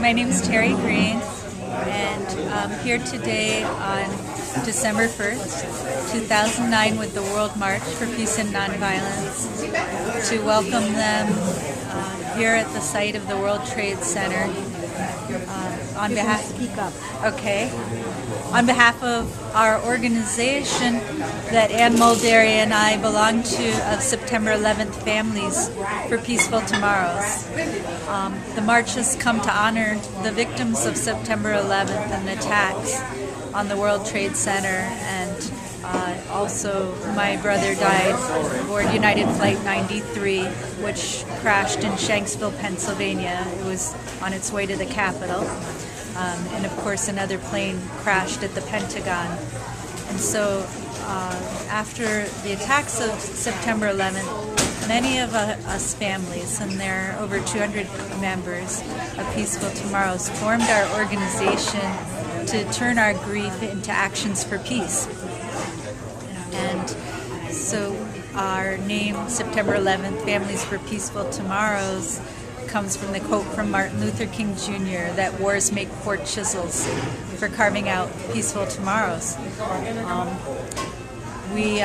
My name is Terry Green, and I'm here today on December 1st, 2009 with the World March for Peace and Nonviolence to welcome them here at the site of the World Trade Center on behalf on behalf of our organization that Ann Mulderry and I belong to, of September 11th Families for Peaceful Tomorrows. The march has come to honor the victims of September 11th and the attacks on the World Trade Center, and also my brother died aboard United Flight 93, which crashed in Shanksville, Pennsylvania. It was on its way to the Capitol. And of course another plane crashed at the Pentagon. And so after the attacks of September 11th, many of us families, and there are over 200 members of Peaceful Tomorrows, formed our organization to turn our grief into actions for peace. And so our name, September 11th, Families for Peaceful Tomorrows, comes from the quote from Martin Luther King Jr. that wars make poor chisels for carving out peaceful tomorrows. We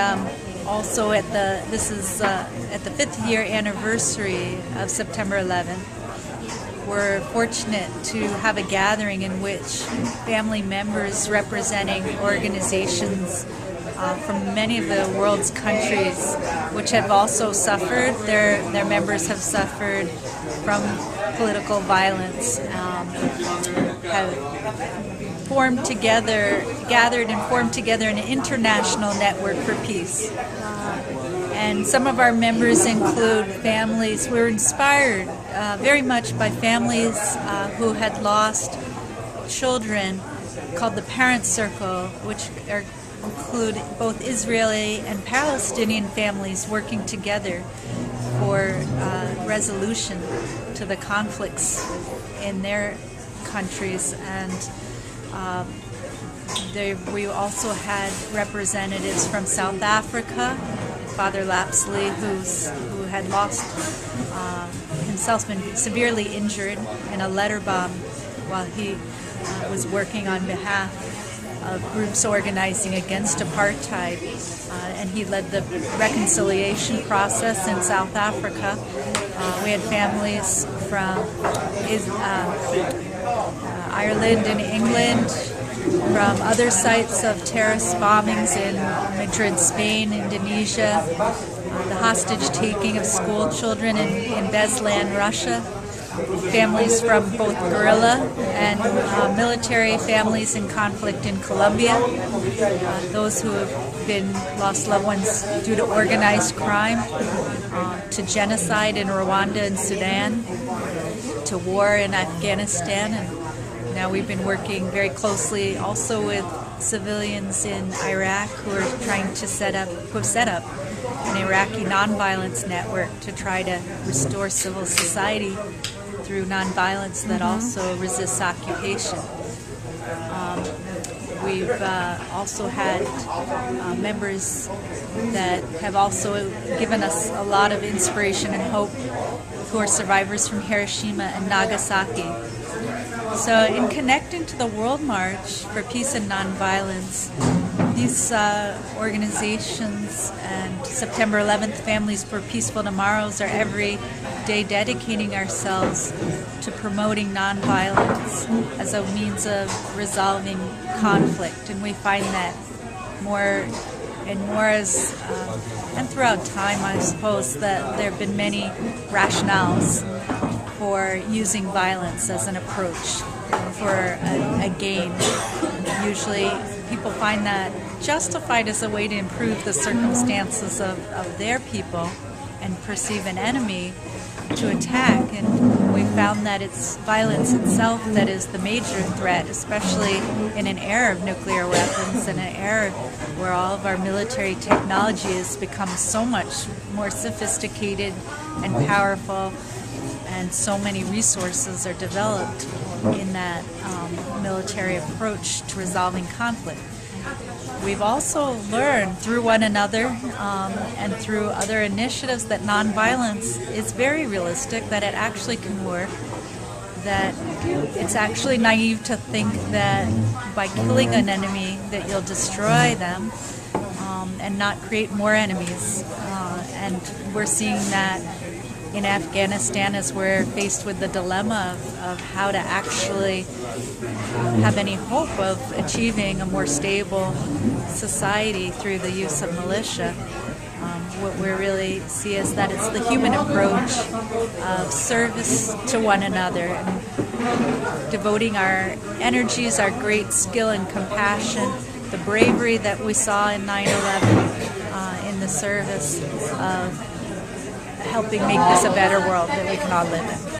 also at the 5th year anniversary of September 11th, we're fortunate to have a gathering in which family members representing organizations from many of the world's countries, which have also suffered. Their members have suffered from political violence, have formed together, gathered and formed together an international network for peace. And some of our members include families. We're inspired very much by families who had lost children, called the Parent Circle, which include both Israeli and Palestinian families working together for resolution to the conflicts in their countries. And we also had representatives from South Africa, Father Lapsley, who had lost himself, been severely injured in a letter bomb while he was working on behalf of groups organizing against apartheid, and he led the reconciliation process in South Africa. We had families from Ireland and England, from other sites of terrorist bombings in Madrid, Spain, Indonesia, the hostage-taking of school children in Beslan, Russia, families from both guerrilla and military families in conflict in Colombia, those who have lost loved ones due to organized crime, to genocide in Rwanda and Sudan, to war in Afghanistan, and now we've been working very closely also with civilians in Iraq who have set up an Iraqi nonviolence network to try to restore civil society through nonviolence that also resists occupation. We've also had members that have also given us a lot of inspiration and hope, who are survivors from Hiroshima and Nagasaki. So in connecting to the World March for Peace and Nonviolence, these organizations and September 11th Families for Peaceful Tomorrows are every day dedicating ourselves to promoting nonviolence as a means of resolving conflict. And we find that more and more and throughout time, I suppose, that there have been many rationales for using violence as an approach for a gain. Usually people find that justified as a way to improve the circumstances of their people and perceive an enemy to attack. And we found that it's violence itself that is the major threat, especially in an era of nuclear weapons, in an era where all of our military technology has become so much more sophisticated and powerful, and so many resources are developed in that military approach to resolving conflict. We've also learned through one another and through other initiatives that nonviolence is very realistic, that it actually can work, that it's actually naive to think that by killing an enemy that you'll destroy them and not create more enemies. And we're seeing that in Afghanistan as we're faced with the dilemma of how to actually have any hope of achieving a more stable society through the use of militia. What we really see is that it's the human approach of service to one another and devoting our energies, our great skill and compassion, the bravery that we saw in 9/11 in the service of helping make this a better world that we can all live in.